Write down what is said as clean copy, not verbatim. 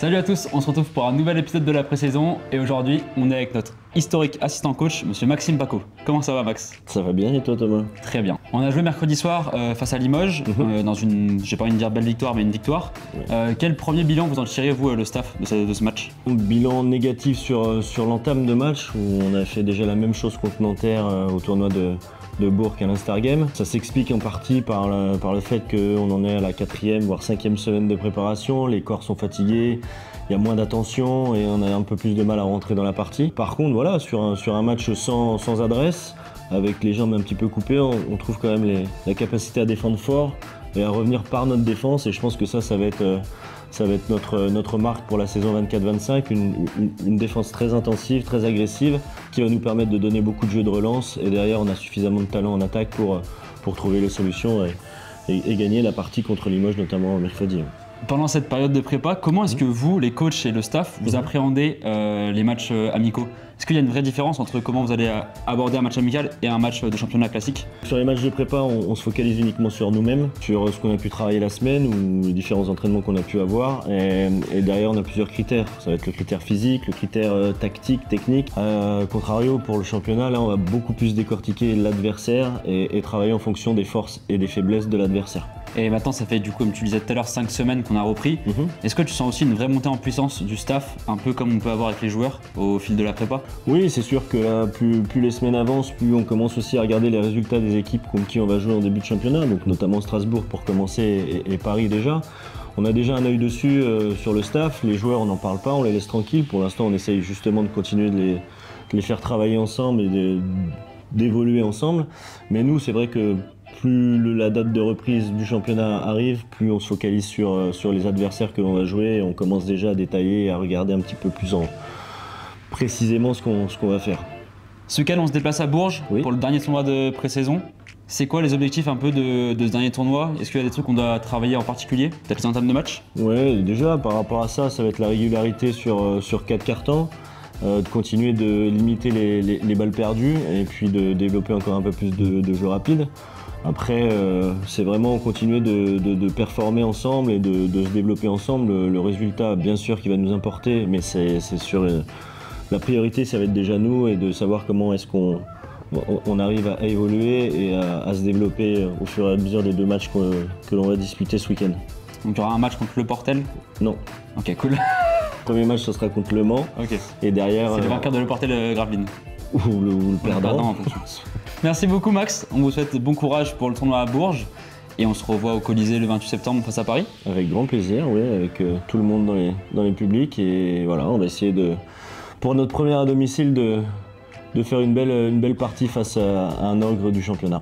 Salut à tous, on se retrouve pour un nouvel épisode de la pré-saison et aujourd'hui on est avec notre historique assistant coach, monsieur Maxime Paco. Comment ça va Max? Ça va bien et toi Thomas? Très bien. On a joué mercredi soir face à Limoges, dans une, j'ai pas envie de dire belle victoire, mais une victoire. Ouais. Quel premier bilan vous en tirez vous, le staff, de ce match? Bilan négatif sur l'entame de match où on a fait déjà la même chose contre Nanterre au tournoi de Bourg à l'Instar Game. Ça s'explique en partie par le fait qu'on en est à la 4e voire 5e semaine de préparation, les corps sont fatigués, il y a moins d'attention et on a un peu plus de mal à rentrer dans la partie. Par contre voilà, sur un match sans adresse, avec les jambes un petit peu coupées, on trouve quand même la capacité à défendre fort et à revenir par notre défense, et je pense que ça va être notre marque pour la saison 24-25, une défense très intensive, très agressive, qui va nous permettre de donner beaucoup de jeux de relance, et derrière on a suffisamment de talent en attaque pour trouver les solutions et gagner la partie contre Limoges, notamment mercredi. Pendant cette période de prépa, comment est-ce que vous, les coachs et le staff, vous appréhendez les matchs amicaux? Est-ce qu'il y a une vraie différence entre comment vous allez aborder un match amical et un match de championnat classique? Sur les matchs de prépa, on se focalise uniquement sur nous-mêmes, sur ce qu'on a pu travailler la semaine ou les différents entraînements qu'on a pu avoir. Et derrière, on a plusieurs critères. Ça va être le critère physique, le critère tactique, technique. Contrario, pour le championnat, là, on va beaucoup plus décortiquer l'adversaire et travailler en fonction des forces et des faiblesses de l'adversaire. Et maintenant, ça fait du coup, comme tu le disais tout à l'heure, 5 semaines qu'on a repris. Est-ce que tu sens aussi une vraie montée en puissance du staff, un peu comme on peut avoir avec les joueurs au fil de la prépa? Oui, c'est sûr que là, plus les semaines avancent, plus on commence aussi à regarder les résultats des équipes contre qui on va jouer en début de championnat, donc notamment Strasbourg pour commencer et Paris déjà. On a déjà un œil dessus sur le staff, les joueurs on n'en parle pas, on les laisse tranquilles. Pour l'instant on essaye justement de continuer de les faire travailler ensemble et d'évoluer ensemble. Mais nous c'est vrai que plus la date de reprise du championnat arrive, plus on se focalise sur les adversaires que l'on va jouer, et on commence déjà à détailler et à regarder un petit peu plus précisément ce qu'on va faire. Ce week-end, on se déplace à Bourges pour le dernier tournoi de pré-saison. C'est quoi les objectifs un peu de ce dernier tournoi? Est-ce qu'il y a des trucs qu'on doit travailler en particulier? Peut-être les entames de match? Ouais, déjà par rapport à ça va être la régularité sur 4 cartons, de continuer de limiter les balles perdues et puis de développer encore un peu plus de jeux rapides. Après, c'est vraiment continuer de performer ensemble et de se développer ensemble. Le résultat, bien sûr, qui va nous importer, mais c'est sûr. La priorité, ça va être déjà nous, et de savoir comment est-ce qu'on arrive à évoluer et à se développer au fur et à mesure des 2 matchs que l'on va disputer ce week-end. Donc il y aura un match contre le Portel? Non. Ok, cool. Premier match, ce sera contre Le Mans. Ok. Et derrière... C'est le vainqueur de le Portel Gravelines. Ou le perdant. Merci beaucoup Max, on vous souhaite bon courage pour le tournoi à Bourges. Et on se revoit au Colisée le 28 septembre face à Paris. Avec grand plaisir, oui, avec tout le monde dans les publics. Et voilà, on va essayer pour notre première à domicile de faire une belle partie face à un ogre du championnat.